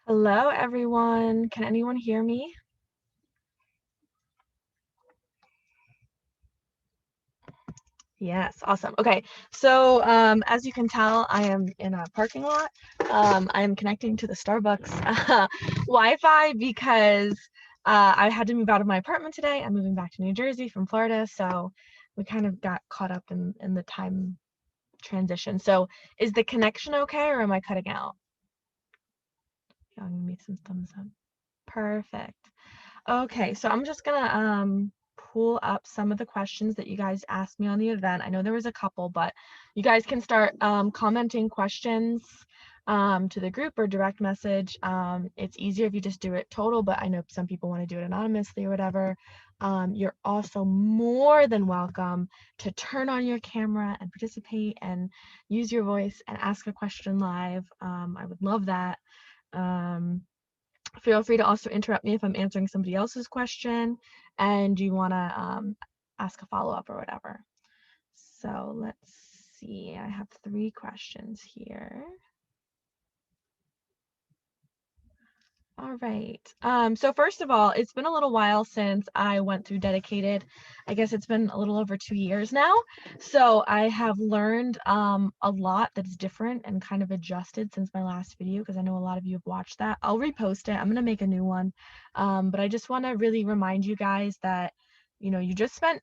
Hello, everyone. Can anyone hear me? Yes, awesome. Okay, so as you can tell, I am in a parking lot. I am connecting to the Starbucks Wi-Fi because I had to move out of my apartment today. I'm moving back to New Jersey from Florida, so we kind of got caught up in the time transition. So is the connection okay, or am I cutting out? Yeah, give me some thumbs up. Perfect. Okay, so I'm just gonna pull up some of the questions that you guys asked me on the event. I know there was a couple, but you guys can start commenting questions to the group or direct message. It's easier if you just do it total, but I know some people want to do it anonymously or whatever. You're also more than welcome to turn on your camera and participate and use your voice and ask a question live. I would love that. Feel free to also interrupt me if I'm answering somebody else's question and you want to ask a follow-up or whatever. So let's see. I have 3 questions here. All right. So first of all, it's been a little while since I went through dedicated. I guess it's been a little over 2 years now. So I have learned a lot that's different and kind of adjusted since my last video, because I know a lot of you have watched that. I'll repost it. I'm going to make a new one. But I just want to really remind you guys that, you just spent,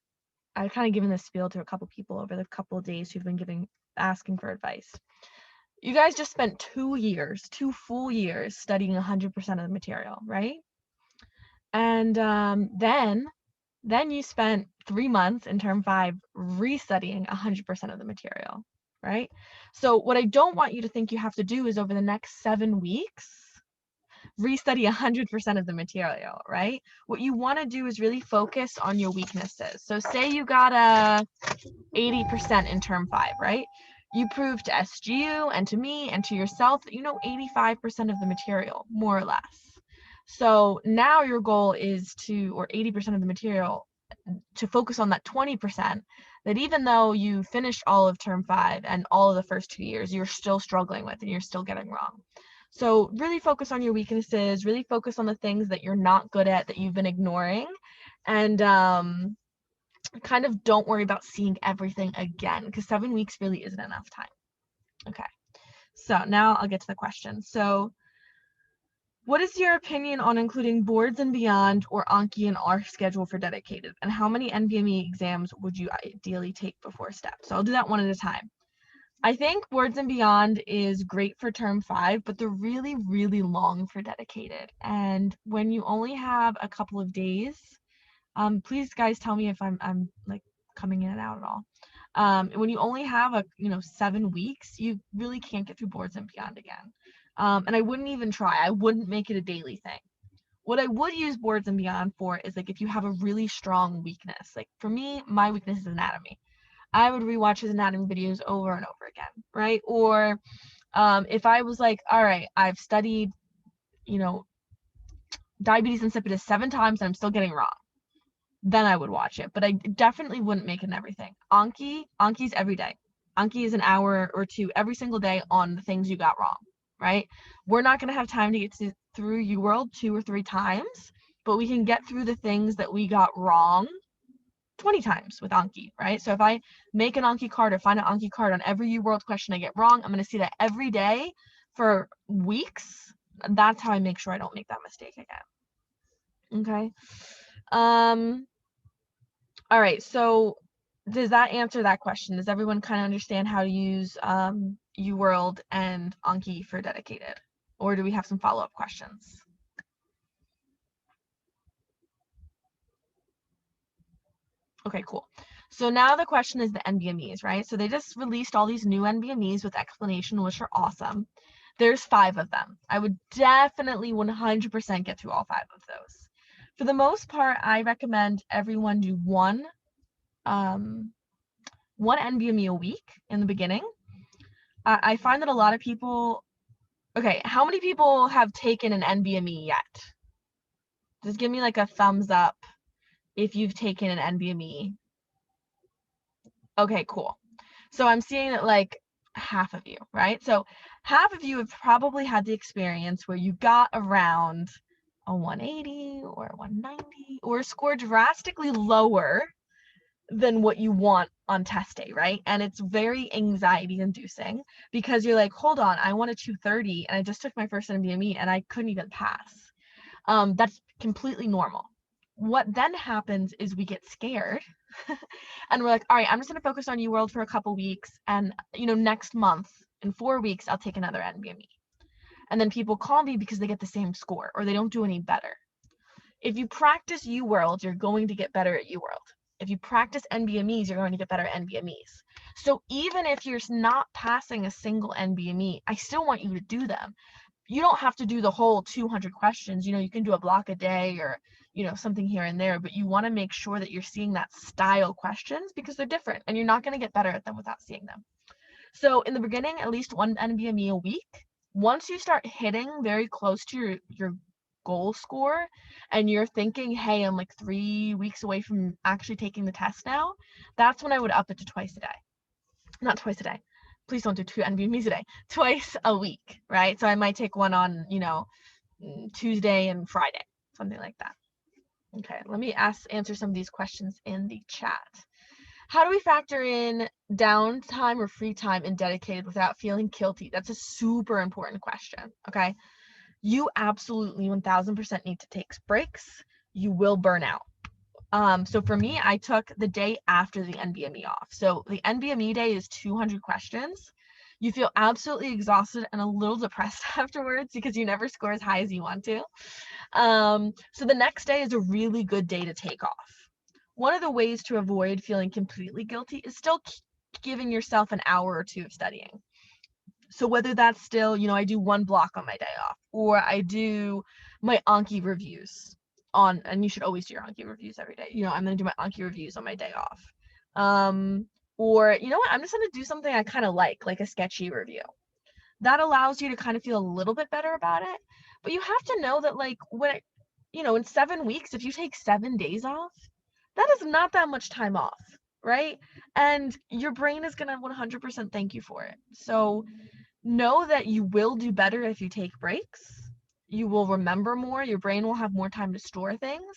I've kind of given this spiel to a couple people over the couple of days who've been asking for advice. You guys just spent 2 years, 2 full years studying 100% of the material, right? And then you spent 3 months in term 5 restudying 100% of the material, right? So what I don't want you to think you have to do is over the next 7 weeks restudy 100% of the material, right? What you want to do is really focus on your weaknesses. So say you got a 80% in term 5, right? You prove to SGU and to me and to yourself that you know 85% of the material, more or less. So now your goal is to, or 80% of the material, to focus on that 20% that even though you finished all of term 5 and all of the first 2 years, you're still struggling with and you're still getting wrong. So really focus on your weaknesses, really focus on the things that you're not good at, that you've been ignoring, and kind of don't worry about seeing everything again, because 7 weeks really isn't enough time. Okay, so now I'll get to the question. So what is your opinion on including boards and beyond or Anki in our schedule for dedicated? And how many Nvme exams would you ideally take before STEP? So I'll do that one at a time. I think boards and beyond is great for term 5, but they're really, really long for dedicated. And when you only have a couple of days, please guys tell me if I'm like coming in and out at all. When you only have 7 weeks, you really can't get through boards and beyond again. And I wouldn't even try. I wouldn't make it a daily thing. What I would use boards and beyond for is like if you have a really strong weakness. Like for me, my weakness is anatomy. I would rewatch his anatomy videos over and over again, right? Or if I was like, all right, I've studied, diabetes insipidus 7 times and I'm still getting wrong, then I would watch it. But I definitely wouldn't make it in everything. Anki's every day. Anki is an hour or 2 every single day on the things you got wrong, right? We're not going to have time to get through UWorld 2 or 3 times, but we can get through the things that we got wrong 20 times with Anki, right? So if I make an Anki card or find an Anki card on every UWorld question I get wrong, I'm going to see that every day for weeks. That's how I make sure I don't make that mistake again. Okay. All right, so does that answer that question? Does everyone kind of understand how to use UWorld and Anki for dedicated? Or do we have some follow-up questions? Okay, cool. So now the question is the Nvmes, right? So they just released all these new Nvmes with explanation, which are awesome. There's 5 of them. I would definitely 100% get through all 5 of those. For the most part, I recommend everyone do one Nvme a week in the beginning. I find that a lot of people, okay, how many people have taken an Nvme yet? Just give me like a thumbs up if you've taken an Nvme. Okay, cool. So I'm seeing that like half of you, right? So half of you have probably had the experience where you got around a 180 or a 190 or score drastically lower than what you want on test day, right? And it's very anxiety inducing because you're like, hold on, I want a 230 and I just took my first Nvme and I couldn't even pass. That's completely normal. What then happens is we get scared and we're like, all right, I'm just going to focus on UWorld for a couple weeks. And, next month, in 4 weeks, I'll take another Nvme. And then people call me because they get the same score or they don't do any better. If you practice UWorld, you're going to get better at UWorld. If you practice Nvmes, you're going to get better at Nvmes. So even if you're not passing a single Nvme, I still want you to do them. You don't have to do the whole 200 questions. You can do a block a day or, something here and there, but you want to make sure that you're seeing that style questions because they're different and you're not going to get better at them without seeing them. So in the beginning, at least one Nvme a week. Once you start hitting very close to your goal score and you're thinking, hey, I'm like 3 weeks away from actually taking the test now, that's when I would up it to twice a day. Not twice a day. Please don't do 2 Nvmes a day. Twice a week, right? So I might take one on, Tuesday and Friday, something like that. Okay, let me answer some of these questions in the chat. How do we factor in downtime or free time in dedicated without feeling guilty? That's a super important question, okay? You absolutely 1000% need to take breaks. You will burn out. So for me, I took the day after the Nvme off. So the Nvme day is 200 questions. You feel absolutely exhausted and a little depressed afterwards because you never score as high as you want to. So the next day is a really good day to take off. One of the ways to avoid feeling completely guilty is still giving yourself an hour or two of studying. So whether that's still, I do one block on my day off, or I do my Anki reviews and you should always do your Anki reviews every day. I'm going to do my Anki reviews on my day off. Or you know what? I'm just going to do something I kind of like a sketchy review. That allows you to kind of feel a little bit better about it. But you have to know that in 7 weeks, if you take 7 days off, that is not that much time off, right? And your brain is going to 100% thank you for it. So know that you will do better if you take breaks. You will remember more. Your brain will have more time to store things.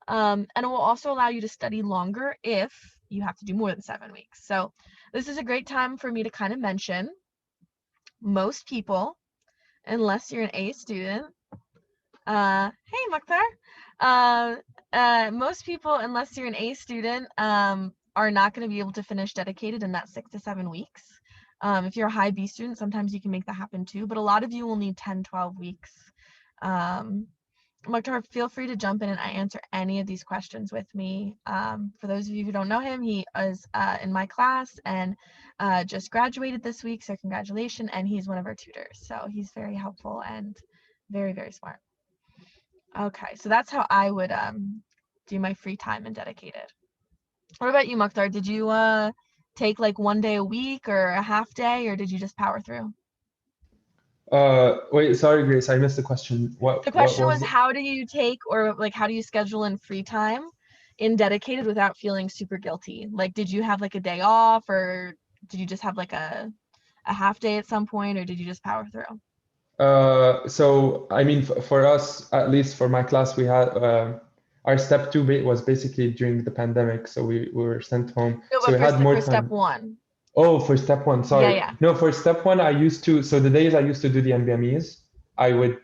And it will also allow you to study longer if you have to do more than 7 weeks. So this is a great time for me to kind of mention most people, unless you're an A student, hey Mukhtar, most people, unless you're an A student, are not going to be able to finish dedicated in that 6 to 7 weeks. If you're a high B student, sometimes you can make that happen too, but a lot of you will need 10, 12 weeks. Mukhtar, feel free to jump in and I answer any of these questions with me. For those of you who don't know him, he is in my class and just graduated this week, so congratulations, and he's one of our tutors. So he's very helpful and very, very smart. Okay, so that's how I would do my free time and dedicated. What about you, Mukhtar? Did you take like 1 day a week or a half day, or did you just power through? Wait, sorry, Grace, I missed the question. The question was how do you take or like how do you schedule in free time in dedicated without feeling super guilty? Like, did you have like a day off, or did you just have like a half day at some point, or did you just power through? So I mean, for us, at least for my class, we had our step 2 was basically during the pandemic, so we were sent home. No, so but we had more for time. step 1. Oh, for step 1, sorry. Yeah. No, for step 1, I used to, so the days I used to do the Nvmes, I would,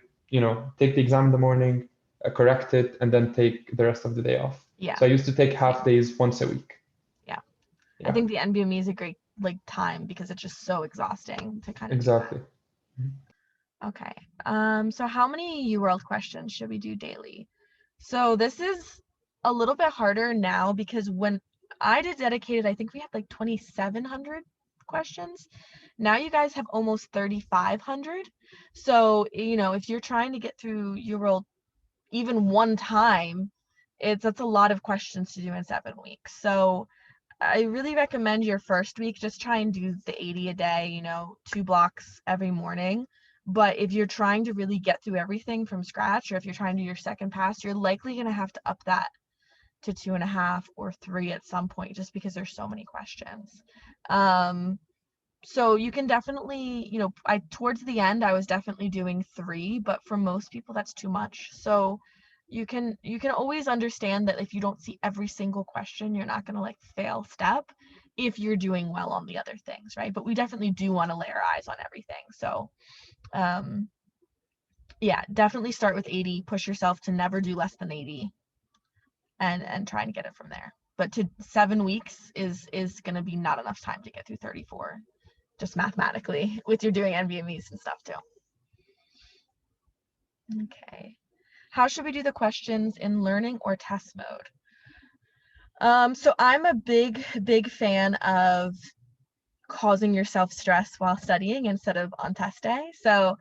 take the exam in the morning, correct it, and then take the rest of the day off. Yeah. So I used to take half days once a week. Yeah. I think the Nvme is a great time because it's just so exhausting to kind of exactly. do that. Okay. So how many UWorld questions should we do daily? So this is a little bit harder now because when I did dedicated, I think we had like 2,700 questions. Now you guys have almost 3,500. So, if you're trying to get through UWorld even one time, that's a lot of questions to do in 7 weeks. So I really recommend your first week, just try and do the 80 a day, 2 blocks every morning. But if you're trying to really get through everything from scratch, or if you're trying to do your second pass, you're likely going to have to up that to 2.5 or 3 at some point, just because there's so many questions. So you can definitely, towards the end I was definitely doing 3, but for most people that's too much. So you can always understand that if you don't see every single question, you're not going to like fail step if you're doing well on the other things, right? But we definitely do want to lay our eyes on everything. So yeah, definitely start with 80, push yourself to never do less than 80 and try and get it from there. But to 7 weeks is going to be not enough time to get through 34, just mathematically, with you're doing Nvmes and stuff too. Okay. How should we do the questions in learning or test mode? So I'm a big fan of causing yourself stress while studying instead of on test day. So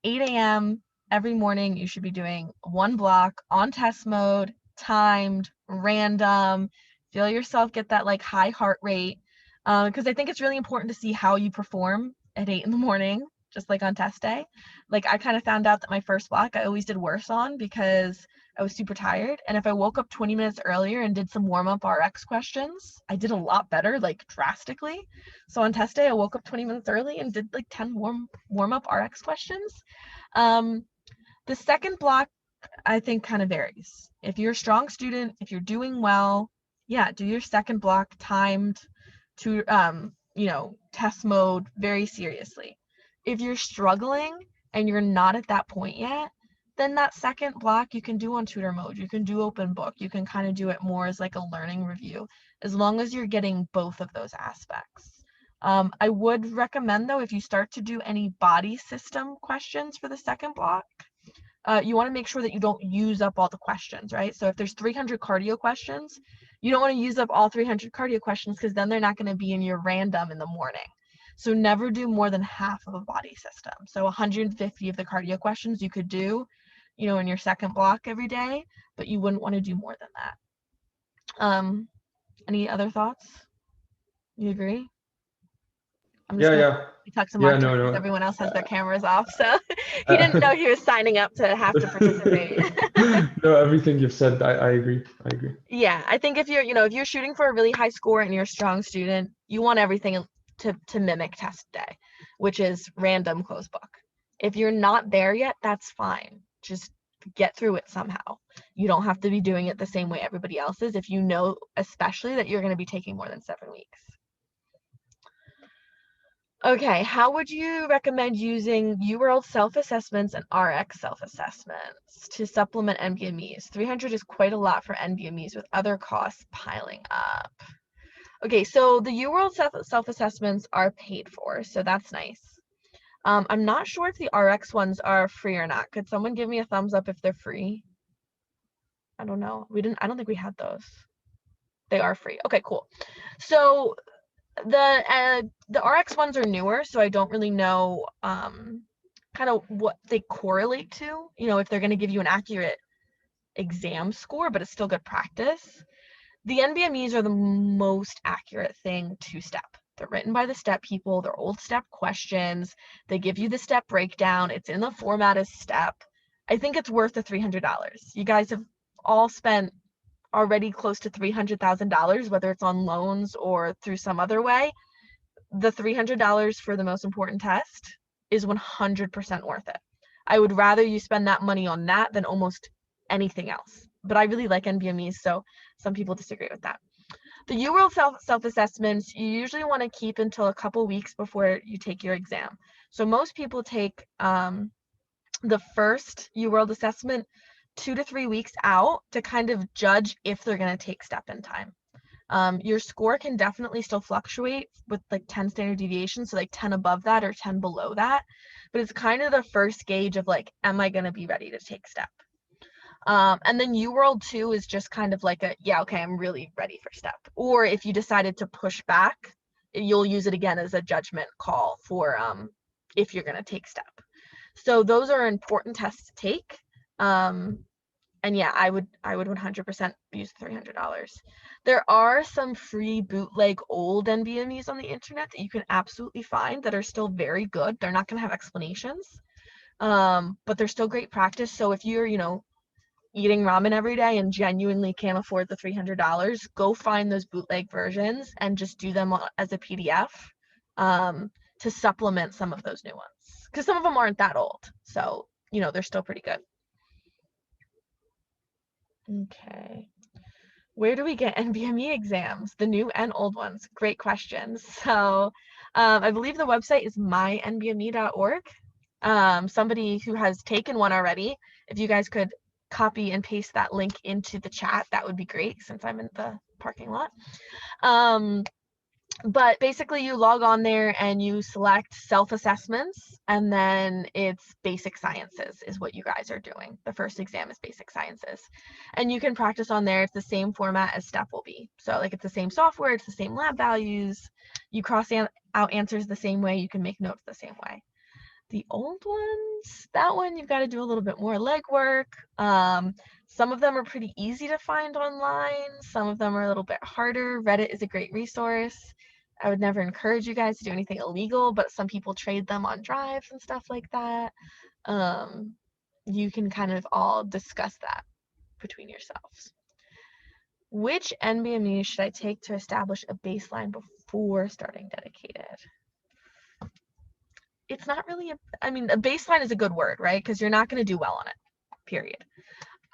8 a.m. every morning, you should be doing one block on test mode, timed, random. Feel yourself get that like high heart rate, because I think it's really important to see how you perform at 8 in the morning, just like on test day. Like I kind of found out that my first block I always did worse on because I was super tired. And if I woke up 20 minutes earlier and did some warm-up RX questions, I did a lot better, like drastically. So on test day, I woke up 20 minutes early and did like 10 warm-up RX questions. The second block, I think, kind of varies. If you're a strong student, if you're doing well, yeah, do your second block timed to, test mode very seriously. If you're struggling and you're not at that point yet, then that second block you can do on tutor mode. You can do open book. You can kind of do it more as like a learning review, as long as you're getting both of those aspects. I would recommend, though, if you start to do any body system questions for the second block, you want to make sure that you don't use up all the questions, right? So if there's 300 cardio questions, you don't want to use up all 300 cardio questions because then they're not going to be in your random in the morning. So never do more than half of a body system. So 150 of the cardio questions you could do, in your second block every day, but you wouldn't want to do more than that. Any other thoughts? You agree? I'm just Yeah, going yeah, to talk to yeah. Mark just No, because no. everyone else has their cameras off. So he didn't know he was signing up to have to participate. No, everything you've said, I agree. I agree. Yeah, I think if you're shooting for a really high score and you're a strong student, you want everything to mimic test day, which is random closed book. If you're not there yet, that's fine. Just get through it somehow. You don't have to be doing it the same way everybody else is if you know especially that you're going to be taking more than 7 weeks. Okay, how would you recommend using UWorld self-assessments and RX self-assessments to supplement Nvmes? 300 is quite a lot for Nvmes with other costs piling up. Okay, so the UWorld self-assessments are paid for, so that's nice. I'm not sure if the RX ones are free or not. Could someone give me a thumbs up if they're free? I don't know. I don't think we had those. They are free. Okay, cool. So the RX ones are newer, so I don't really know kind of what they correlate to, if they're going to give you an accurate exam score, but it's still good practice. The Nvmes are the most accurate thing to step. They're written by the step people, they're old step questions, they give you the step breakdown, it's in the format as step. I think it's worth the $300. You guys have all spent already close to $300,000, whether it's on loans or through some other way. The $300 for the most important test is 100% worth it. I would rather you spend that money on that than almost anything else. But I really like Nvmes, so some people disagree with that. The UWorld self-assessments, you usually want to keep until a couple weeks before you take your exam. So most people take the first UWorld assessment 2 to 3 weeks out to kind of judge if they're going to take step in time. Your score can definitely still fluctuate with like 10 standard deviations, so like 10 above that or 10 below that, but it's kind of the first gauge of like, am I going to be ready to take step? And then UWorld 2 is just kind of like yeah, okay, I'm really ready for step. Or if you decided to push back, you'll use it again as a judgment call for if you're going to take step. So those are important tests to take. And yeah, I would 100% use $300. There are some free bootleg old Nvmes on the internet that you can absolutely find that are still very good. They're not going to have explanations, but they're still great practice. So if you're, eating ramen every day and genuinely can't afford the $300, go find those bootleg versions and just do them as a PDF to supplement some of those new ones, because some of them aren't that old, so they're still pretty good. Okay. Where do we get NVMe exams, the new and old ones? Great questions. So I believe the website is mynvme.org. Somebody who has taken one already, if you guys could copy and paste that link into the chat, that would be great, since I'm in the parking lot. But basically you log on there and you select self-assessments, and then it's basic sciences is what you guys are doing. The first exam is basic sciences, and you can practice on there. It's the same format as STEP will be. So like it's the same software, it's the same lab values. You cross out answers the same way, you can make notes the same way. The old ones, that one you've got to do a little bit more legwork. Some of them are pretty easy to find online. Some of them are a little bit harder. Reddit is a great resource. I would never encourage you guys to do anything illegal, but some people trade them on drives and stuff like that. You can kind of all discuss that between yourselves. Which Nvme should I take to establish a baseline before starting dedicated? It's not really a baseline is a good word, right? Because you're not going to do well on it, period.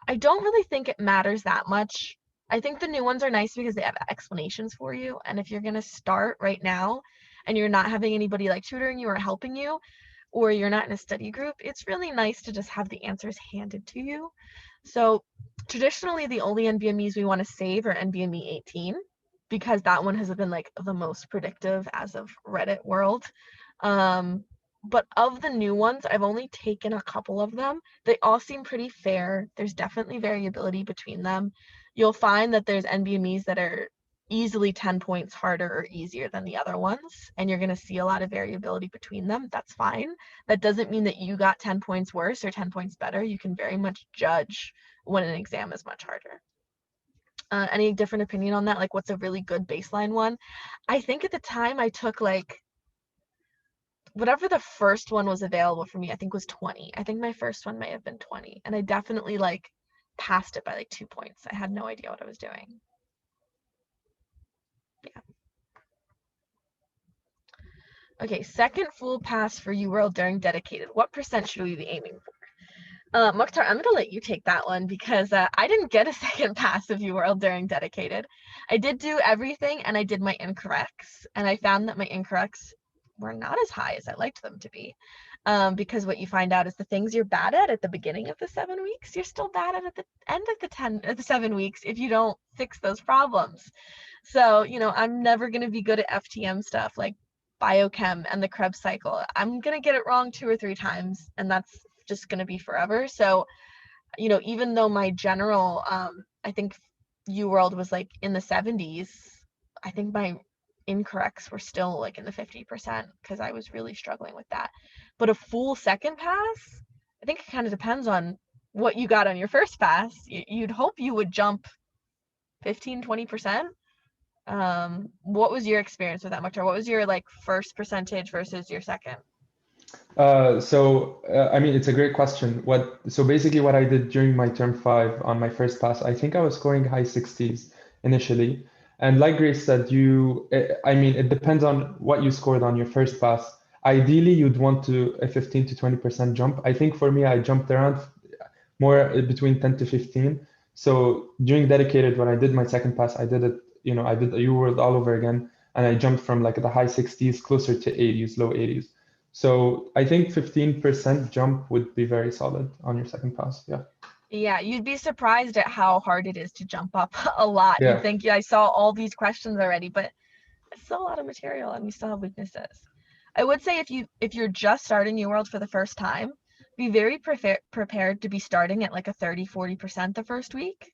I don't really think it matters that much. I think the new ones are nice because they have explanations for you. And if you're going to start right now and you're not having anybody like tutoring you or helping you, or you're not in a study group, it's really nice to just have the answers handed to you. So traditionally, the only NVMEs we want to save are NVMe 18, because that one has been like the most predictive as of Reddit world. But of the new ones, I've only taken a couple of them. They all seem pretty fair. There's definitely variability between them. You'll find that there's NVMEs that are easily 10 points harder or easier than the other ones, and you're going to see a lot of variability between them. That's fine. That doesn't mean that you got 10 points worse or 10 points better. You can very much judge when an exam is much harder. Any different opinion on that? Like, what's a really good baseline one? I think at the time I took like whatever the first one was available for me, I think was 20. I think my first one may have been 20, and I definitely like passed it by like 2 points. I had no idea what I was doing. Yeah. Okay, second full pass for UWorld during dedicated. What percent should we be aiming for? Mukhtar, I'm gonna let you take that one because I didn't get a second pass of UWorld during dedicated. I did do everything and I did my incorrects, and I found that my incorrects were not as high as I liked them to be. Because what you find out is the things you're bad at the beginning of the 7 weeks, you're still bad at the end of the 7 weeks if you don't fix those problems. So, I'm never going to be good at FTM stuff like biochem and the Krebs cycle. I'm going to get it wrong 2 or 3 times, and that's just going to be forever. So, even though my general, I think UWorld was like in the 70s, I think my incorrects were still like in the 50% because I was really struggling with that. But a full second pass, I think it kind of depends on what you got on your first pass. You'd hope you would jump 15-20%. What was your experience with that, Mukhtar? What was your like first percentage versus your second? It's a great question. So basically what I did during my term 5 on my first pass, I think I was scoring high 60s initially. And like Grace said, it depends on what you scored on your first pass. Ideally, you'd want to a 15 to 20% jump. I think for me, I jumped around more between 10 to 15. So during dedicated, when I did my second pass, I did it, I did a UWorld all over again. And I jumped from like the high 60s closer to 80s, low 80s. So I think 15% jump would be very solid on your second pass. Yeah. Yeah, you'd be surprised at how hard it is to jump up a lot. Yeah. You'd think, yeah, I saw all these questions already, but it's still a lot of material and we still have weaknesses. I would say if you're just starting UWorld for the first time, be very prepared to be starting at like a 30-40% the first week.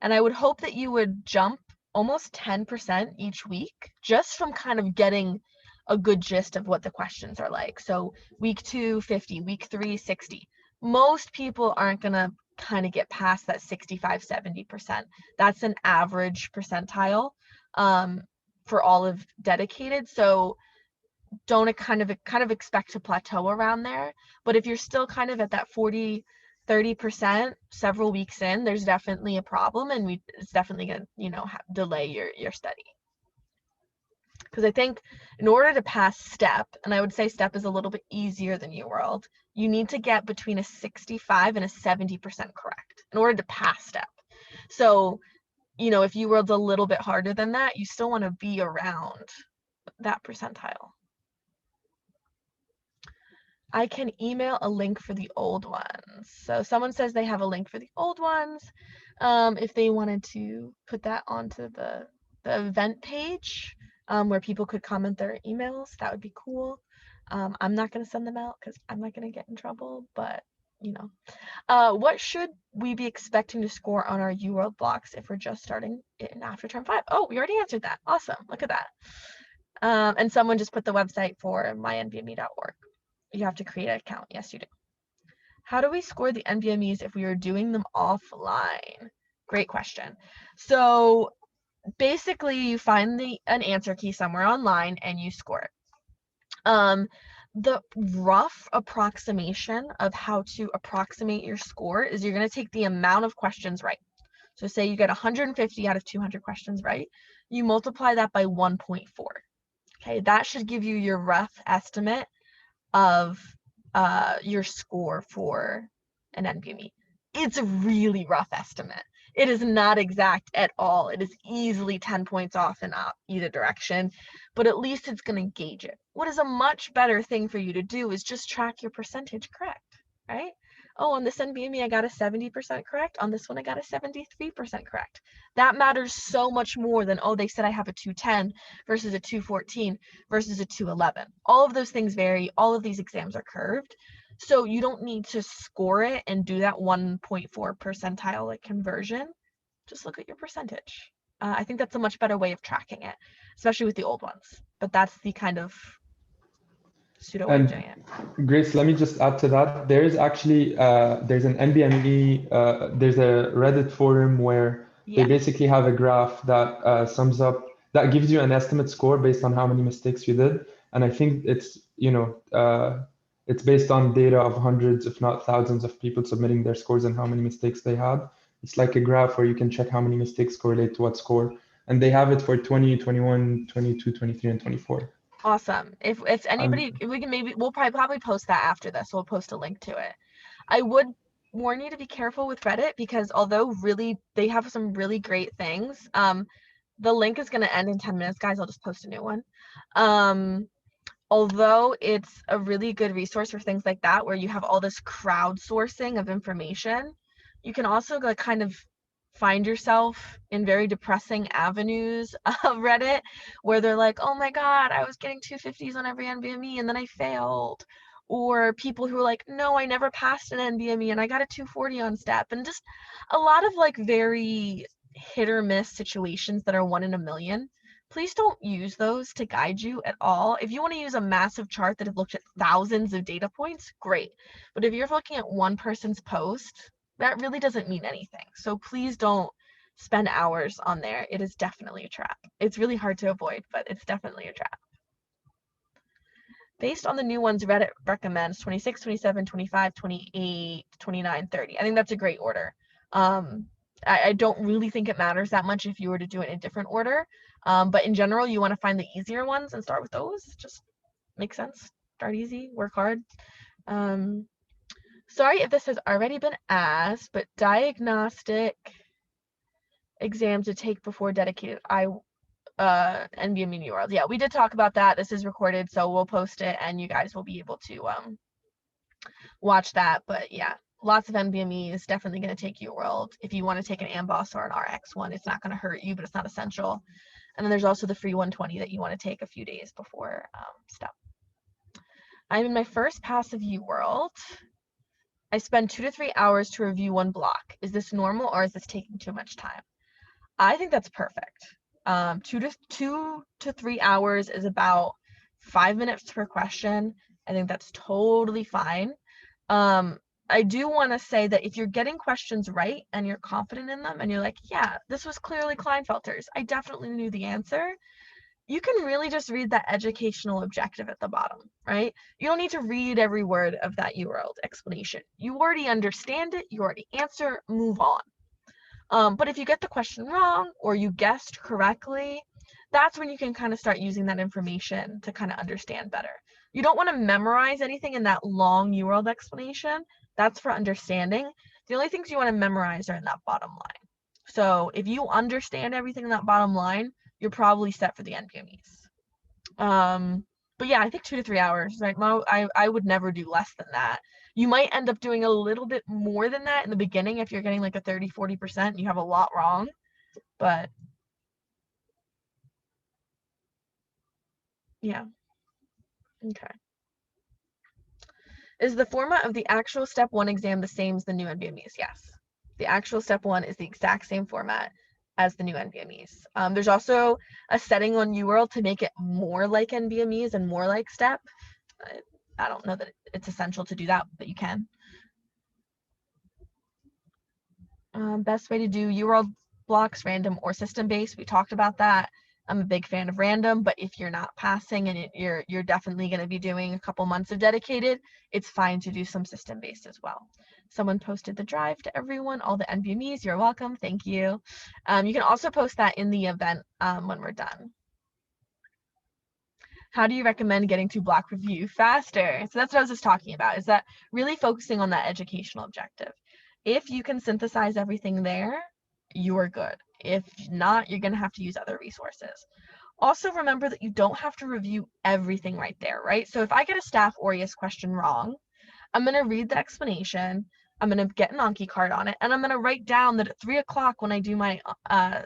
And I would hope that you would jump almost 10% each week just from kind of getting a good gist of what the questions are like. So week 2, 50, week 3, 60. Most people aren't going to kind of get past that 65-70%. That's an average percentile for all of dedicated. So don't kind of expect to plateau around there. But if you're still kind of at that 40-30% several weeks in, there's definitely a problem, and it's definitely going to delay your study. Because I think in order to pass STEP, and I would say STEP is a little bit easier than UWorld, you need to get between a 65 and a 70% correct in order to pass STEP. So, you know, if UWorld's a little bit harder than that, you still want to be around that percentile. I can email a link for the old ones. So someone says they have a link for the old ones. If they wanted to put that onto the event page where people could comment their emails, that would be cool. I'm not going to send them out because I'm not going to get in trouble, but you know. What should we be expecting to score on our UWorld blocks if we're just starting in after term 5? Oh, we already answered that. Awesome. Look at that. And someone just put the website for mynvme.org. You have to create an account. Yes, you do. How do we score the Nvmes if we are doing them offline? Great question. So basically, you find an answer key somewhere online and you score it. The rough approximation of how to approximate your score is you're going to take the amount of questions right. So say you get 150 out of 200 questions right. You multiply that by 1.4. Okay, that should give you your rough estimate of your score for an Nvme. It's a really rough estimate. It is not exact at all. It is easily 10 points off in either direction, but at least it's going to gauge it. What is a much better thing for you to do is just track your percentage correct, right? Oh, on this Nvme, I got a 70% correct. On this one, I got a 73% correct. That matters so much more than, oh, they said I have a 210 versus a 214 versus a 211. All of those things vary. All of these exams are curved. So you don't need to score it and do that 1.4 percentile like conversion. Just look at your percentage. I think that's a much better way of tracking it, especially with the old ones. But that's the kind of pseudo way of doing it. Grace, let me just add to that. There is actually there's an Nvme there's a Reddit forum where they basically have a graph that sums up that gives you an estimate score based on how many mistakes you did, and I think it's it's based on data of hundreds, if not thousands, of people submitting their scores and how many mistakes they had. It's like a graph where you can check how many mistakes correlate to what score, and they have it for 20, 21, 22, 23, and 24. Awesome. If anybody, we can we'll probably post that after this. We'll post a link to it. I would warn you to be careful with Reddit because although really they have some really great things, the link is going to end in 10 minutes, guys. I'll just post a new one. Although it's a really good resource for things like that, where you have all this crowdsourcing of information, you can also kind of find yourself in very depressing avenues of Reddit where they're like, oh my God, I was getting 250s on every Nvme and then I failed. Or people who are like, no, I never passed an Nvme and I got a 240 on STEP. And just a lot of like very hit or miss situations that are 1 in a million. Please don't use those to guide you at all. If you want to use a massive chart that have looked at thousands of data points, great. But if you're looking at one person's post, that really doesn't mean anything. So please don't spend hours on there. It is definitely a trap. It's really hard to avoid, but it's definitely a trap. Based on the new ones, Reddit recommends 26, 27, 25, 28, 29, 30. I think that's a great order. I don't really think it matters that much if you were to do it in a different order. But in general, you want to find the easier ones and start with those. Just makes sense. Start easy, work hard. Sorry if this has already been asked, but diagnostic exams to take before dedicated Nvme UWorld. Yeah, we did talk about that. This is recorded, so we'll post it and you guys will be able to watch that. But yeah, lots of Nvme is definitely going to take UWorld. If you want to take an AMBOSS or an RX one, it's not going to hurt you, but it's not essential. And then there's also the free 120 that you want to take a few days before STEP. I'm in my first pass of UWorld. I spend 2 to 3 hours to review one block. Is this normal or is this taking too much time? I think that's perfect. 2 to 3 hours is about 5 minutes per question. I think that's totally fine. I do want to say that if you're getting questions right and you're confident in them and you're like, yeah, this was clearly Klinefelter's, I definitely knew the answer, you can really just read that educational objective at the bottom, right? You don't need to read every word of that UWorld explanation. You already understand it, you already answer, move on. But if you get the question wrong or you guessed correctly, that's when you can kind of start using that information to kind of understand better. You don't want to memorize anything in that long UWorld explanation. That's for understanding. The only things you want to memorize are in that bottom line. So if you understand everything in that bottom line, you're probably set for the Nvmes. But yeah, I think 2 to 3 hours, right, Mo? I would never do less than that. You might end up doing a little bit more than that in the beginning if you're getting like a 30-40%, you have a lot wrong. But yeah, okay. Is the format of the actual step 1 exam the same as the new Nvmes? Yes. The actual step 1 is the exact same format as the new Nvmes. There's also a setting on UWorld to make it more like Nvmes and more like step. I don't know that it's essential to do that, but you can. Best way to do UWorld blocks, random or system-based. We talked about that. I'm a big fan of random, but if you're not passing and you're definitely going to be doing a couple months of dedicated, it's fine to do some system-based as well. Someone posted the drive to everyone, all the Nvmes. You're welcome. Thank you. You can also post that in the event when we're done. How do you recommend getting to block review faster? So that's what I was just talking about, is that really focusing on that educational objective. If you can synthesize everything there, you are good. If not, you're going to have to use other resources. Also, remember that you don't have to review everything right there, right? So if I get a staff Aureus question wrong, I'm going to read the explanation, I'm going to get an Anki card on it, and I'm going to write down that at 3 o'clock when I do my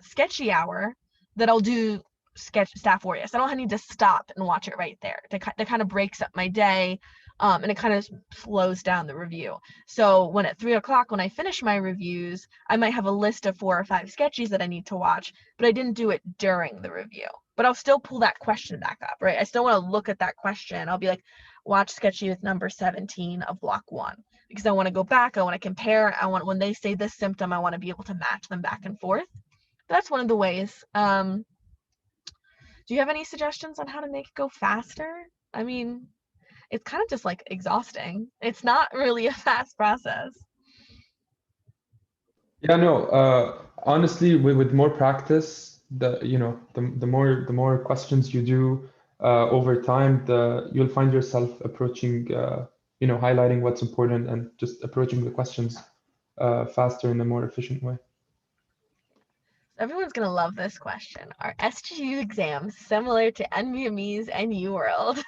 sketchy hour, that I'll do staff Aureus. I don't need to stop and watch it right there. That kind of breaks up my day, and it kind of slows down the review. So when at 3 o'clock, when I finish my reviews, I might have a list of 4 or 5 sketchies that I need to watch, but I didn't do it during the review. But I'll still pull that question back up, right? I still want to look at that question. I'll be like, watch sketchy with number 17 of block 1, because I want to go back, I want to compare, I want, when they say this symptom, I want to be able to match them back and forth. That's one of the ways. Do you have any suggestions on how to make it go faster? I mean, it's kind of just like exhausting. It's not really a fast process. Yeah, no, honestly, with more practice, the more questions you do over time, you'll find yourself approaching, highlighting what's important and just approaching the questions faster in a more efficient way. Everyone's gonna love this question. Are SGU exams similar to Nvmes and UWorld?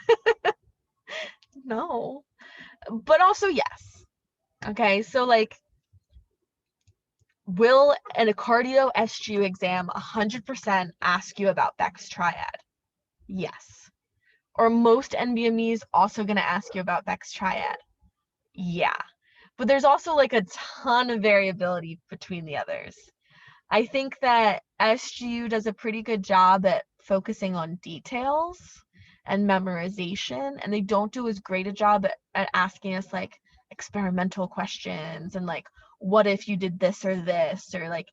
No, but also yes. Okay, so like, will a cardio SGU exam 100% ask you about Beck's triad? Yes. Or most Nvmes also going to ask you about Beck's triad? Yeah. But there's also like a ton of variability between the others. I think that SGU does a pretty good job at focusing on details and memorization, and they don't do as great a job at asking us like experimental questions and like, what if you did this, or like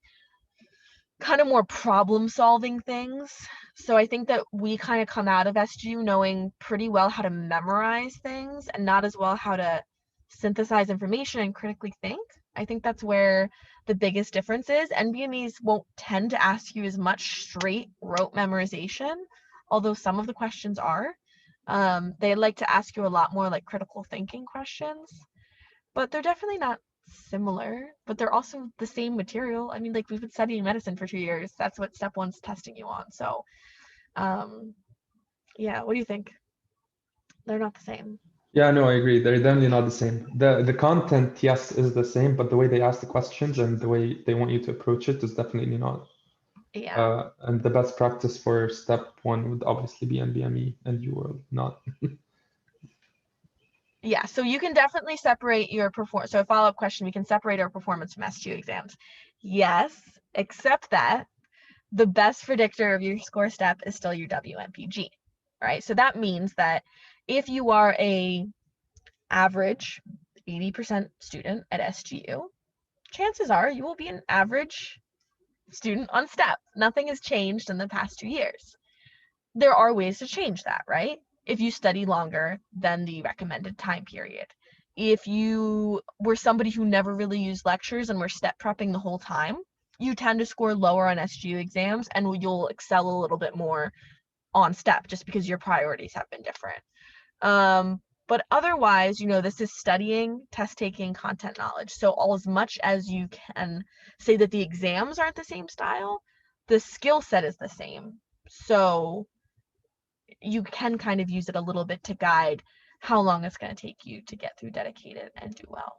kind of more problem solving things. So I think that we kind of come out of SGU knowing pretty well how to memorize things and not as well how to synthesize information and critically think. I think that's where the biggest difference is. Nvmes won't tend to ask you as much straight rote memorization, although some of the questions are. They like to ask you a lot more like critical thinking questions, but they're definitely not similar, but they're also the same material. I mean, like, we've been studying medicine for 2 years. That's what step 1's testing you on. So, yeah, what do you think? They're not the same. Yeah, no, I agree. They're definitely not the same. The content, yes, is the same, but the way they ask the questions and the way they want you to approach it is definitely not. Yeah. And the best practice for step 1 would obviously be Nvme and UWorld, not. Yeah, so you can definitely separate your performance. So a follow-up question, we can separate our performance from SGU exams. Yes, except that the best predictor of your score step is still your WMPG, right? So that means that if you are a average 80% student at SGU, chances are you will be an average student on STEP. Nothing has changed in the past 2 years. There are ways to change that, right? If you study longer than the recommended time period. If you were somebody who never really used lectures and were step prepping the whole time, you tend to score lower on SGU exams and you'll excel a little bit more on STEP just because your priorities have been different. But otherwise, this is studying, test taking, content knowledge. So as much as you can say that the exams aren't the same style, the skill set is the same. So you can kind of use it a little bit to guide how long it's going to take you to get through dedicated and do well.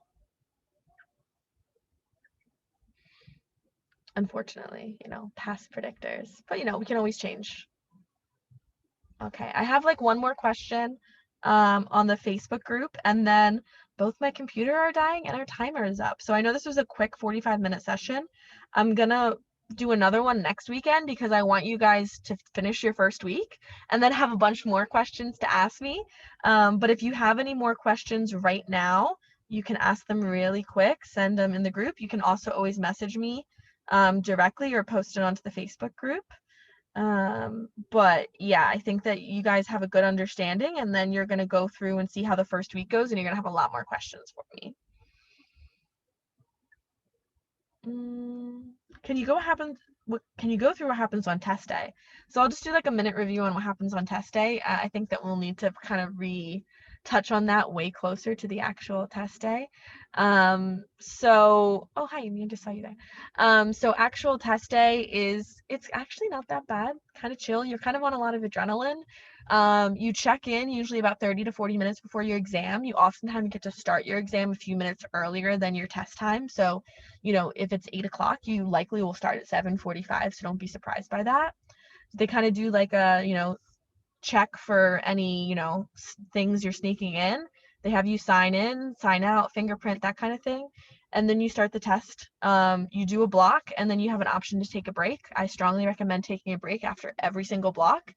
Unfortunately, past predictors, but we can always change. Okay, I have like one more question on the Facebook group, and then both my computer are dying and our timer is up. So I know this was a quick 45-minute session. I'm gonna do another one next weekend because I want you guys to finish your first week and then have a bunch more questions to ask me. But if you have any more questions right now, you can ask them really quick, send them in the group. You can also always message me directly or post it onto the Facebook group. But yeah, I think that you guys have a good understanding, and then you're going to go through and see how the first week goes, and you're going to have a lot more questions for me. Can you go through what happens on test day? So I'll just do like a minute review on what happens on test day. I think that we'll need to kind of touch on that way closer to the actual test day. Oh hi, I just saw you there. So actual test day it's actually not that bad, kind of chill. You're kind of on a lot of adrenaline. You check in usually about 30 to 40 minutes before your exam. You oftentimes get to start your exam a few minutes earlier than your test time. So, if it's 8 o'clock, you likely will start at 7:45. So don't be surprised by that. They kind of do like a, check for any, things you're sneaking in. They have you sign in, sign out, fingerprint, that kind of thing. And then you start the test. You do a block, and then you have an option to take a break. I strongly recommend taking a break after every single block,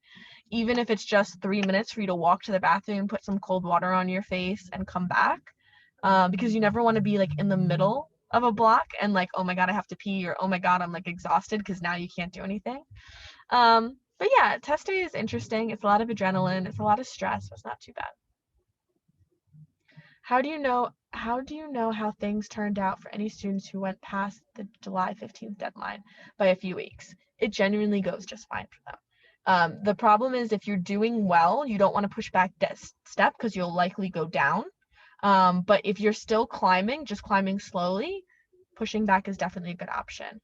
even if it's just 3 minutes for you to walk to the bathroom, put some cold water on your face, and come back. Because you never want to be like in the middle of a block and like, oh my God, I have to pee, or oh my God, I'm like exhausted, because now you can't do anything. But yeah, test day is interesting. It's a lot of adrenaline. It's a lot of stress, but it's not too bad. How do you know how things turned out for any students who went past the July 15th deadline by a few weeks? It genuinely goes just fine for them. The problem is if you're doing well, you don't want to push back step because you'll likely go down. But if you're still climbing, just climbing slowly, pushing back is definitely a good option.